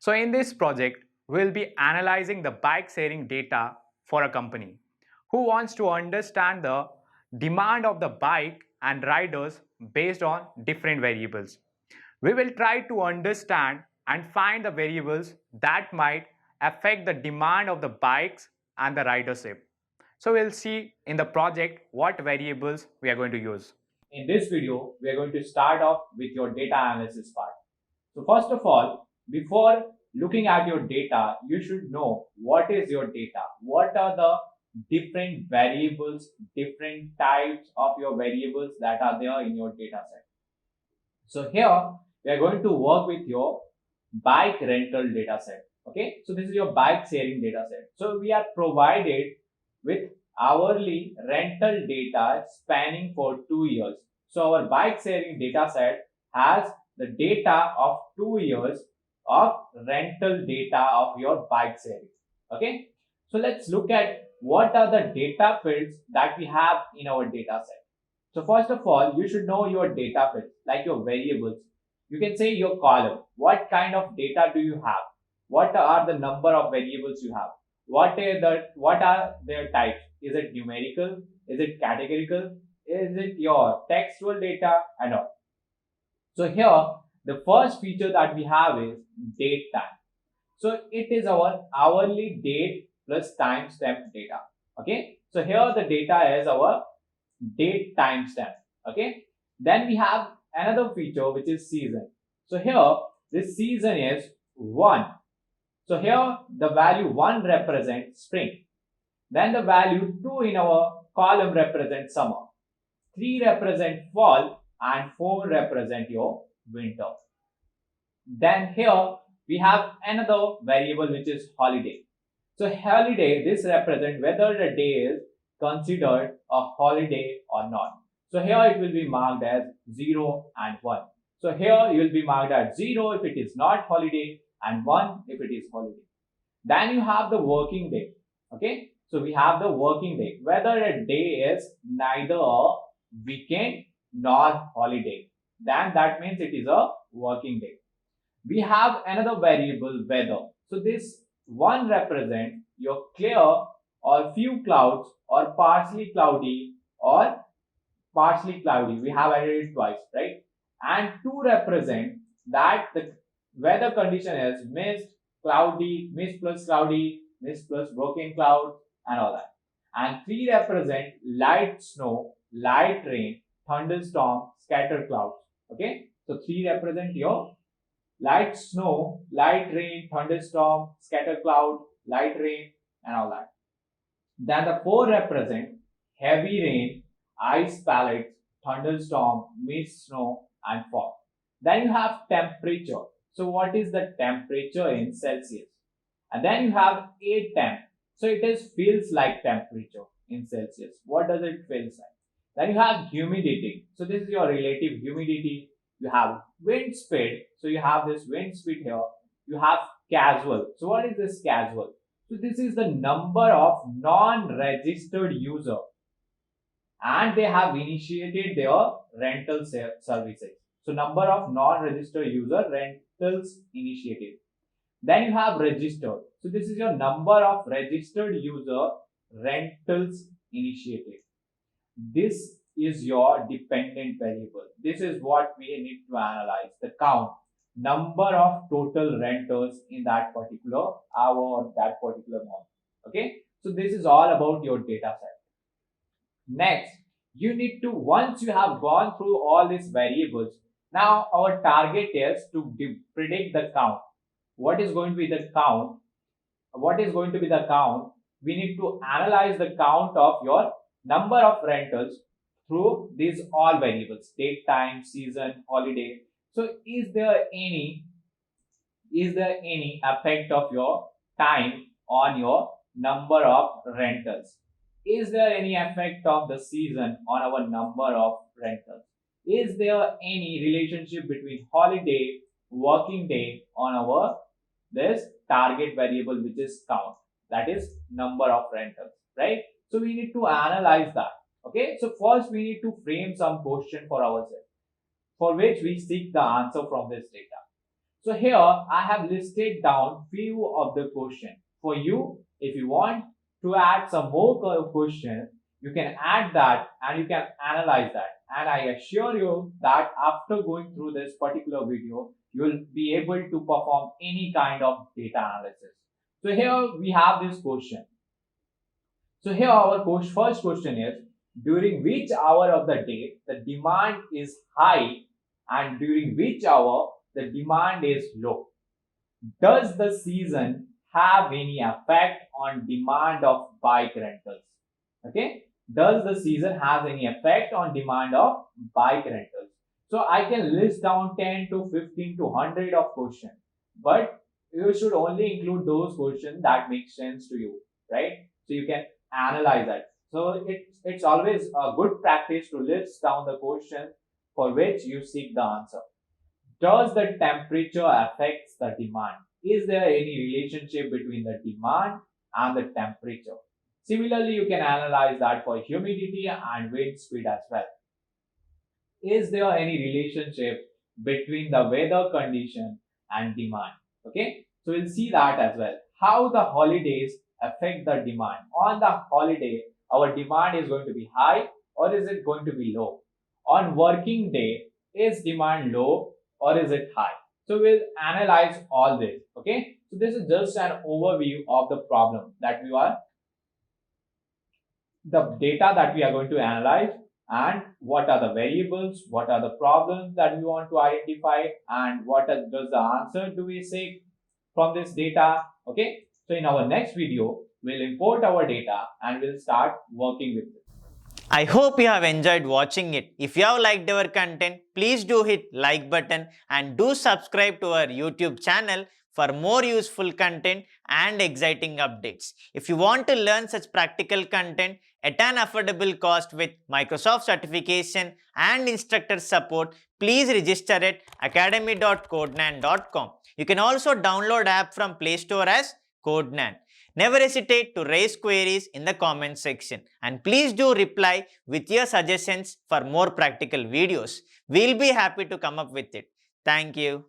So in this project, we'll be analyzing the bike sharing data for a company who wants to understand the demand of the bike and riders based on different variables. We will try to understand and find the variables that might affect the demand of the bikes and the ridership. So we'll see in the project what variables we are going to use. In this video, we are going to start off with your data analysis part. So first of all, before looking at your data, you should know what is your data. What are the different variables, different types of your variables that are there in your data set. So here we are going to work with your bike rental data set. Okay, so this is your bike sharing data set. So we are provided with hourly rental data spanning for 2 years. So our bike sharing data set has the data of 2 years of rental data of your bike sharing. Okay, so let's look at what are the data fields that we have in our data set. So first of all, you should know your data fields, like your variables. You can say your column. What kind of data do you have? What are the number of variables you have? What are their types? Is it numerical? Is it categorical? Is it your textual data and all? So here, the first feature that we have is date time. So it is our hourly date plus timestamp data. Okay. So here the data is our date timestamp. Okay. Then we have another feature which is season. So here this season is 1. So here the value 1 represents spring. Then the value 2 in our column represents summer. 3 represent fall and 4 represent your winter. Then here we have another variable which is holiday. So holiday, this represents whether the day is considered a holiday or not. So here it will be marked as 0 and 1. So here you will be marked as 0 if it is not holiday and 1 if it is holiday. Then you have the working day. Okay. So we have the working day, whether a day is neither a weekend nor holiday. Then that means it is a working day. We have another variable weather. So this one represents your clear or few clouds or partially cloudy or partially cloudy. We have added it twice, right? And 2 represent that the weather condition is mist, cloudy, mist plus cloudy, mist plus broken cloud and all that. And 3 represent light snow, light rain, thunderstorm, scattered clouds. Okay. So 3 represent your light snow, light rain, thunderstorm, scattered cloud, light rain and all that. Then the 4 represent heavy rain, ice pellets, thunderstorm, mist, snow and fog. Then you have temperature. So what is the temperature in Celsius? And then you have a temp. So it is feels like temperature in Celsius. What does it feels like? Then you have humidity. So this is your relative humidity. You have wind speed. So you have this wind speed here. You have casual. So what is this casual? So this is the number of non-registered user and they have initiated their rental services. So number of non-registered user rentals initiated. Then you have registered. So this is your number of registered user rentals initiated. This is your dependent variable. This is what we need to analyze, the count, number of total renters in that particular hour or that particular month. Okay, so this is all about your data set. Next, you need to, once you have gone through all these variables, now our target is to predict the count. What is going to be the count? What is going to be the count? We need to analyze the count of your number of rentals through these all variables, date, time, season, holiday. So is there any effect of your time on your number of rentals? Is there any effect of the season on our number of rentals? Is there any relationship between holiday, working day on our this target variable which is count, that is number of rentals, right? So we need to analyze that. Okay, so first we need to frame some question for ourselves for which we seek the answer from this data. So here I have listed down few of the questions. For you, if you want to add some more questions, you can add that and you can analyze that. And I assure you that after going through this particular video, you will be able to perform any kind of data analysis. So here we have this question. So here our first question is, during which hour of the day the demand is high and during which hour the demand is low? Does the season have any effect on demand of bike rentals? Okay. Does the season have any effect on demand of bike rentals? So I can list down 10 to 15 to 100 of questions, but you should only include those questions that make sense to you, right? So you can analyze that. So it's always a good practice to list down the question for which you seek the answer. Does the temperature affects the demand? Is there any relationship between the demand and the temperature? Similarly, you can analyze that for humidity and wind speed as well. Is there any relationship between the weather condition and demand? Okay, so we'll see that as well. How the holidays affect the demand. On the holiday, our demand is going to be high or is it going to be low? On working day, is demand low or is it high? So we'll analyze all this. Okay, so this is just an overview of the problem that the data that we are going to analyze, and what are the variables, what are the problems that we want to identify, and does the answer do we seek from this data. Okay, so in our next video we'll import our data and we'll start working with it. I hope you have enjoyed watching it. If you have liked our content, please do hit like button and do subscribe to our YouTube channel for more useful content and exciting updates. If you want to learn such practical content at an affordable cost with Microsoft certification and instructor support, please register at academy.codegnan.com. You can also download app from Play Store as Codegnan. Never hesitate to raise queries in the comment section, and please do reply with your suggestions for more practical videos. We'll be happy to come up with it. Thank you.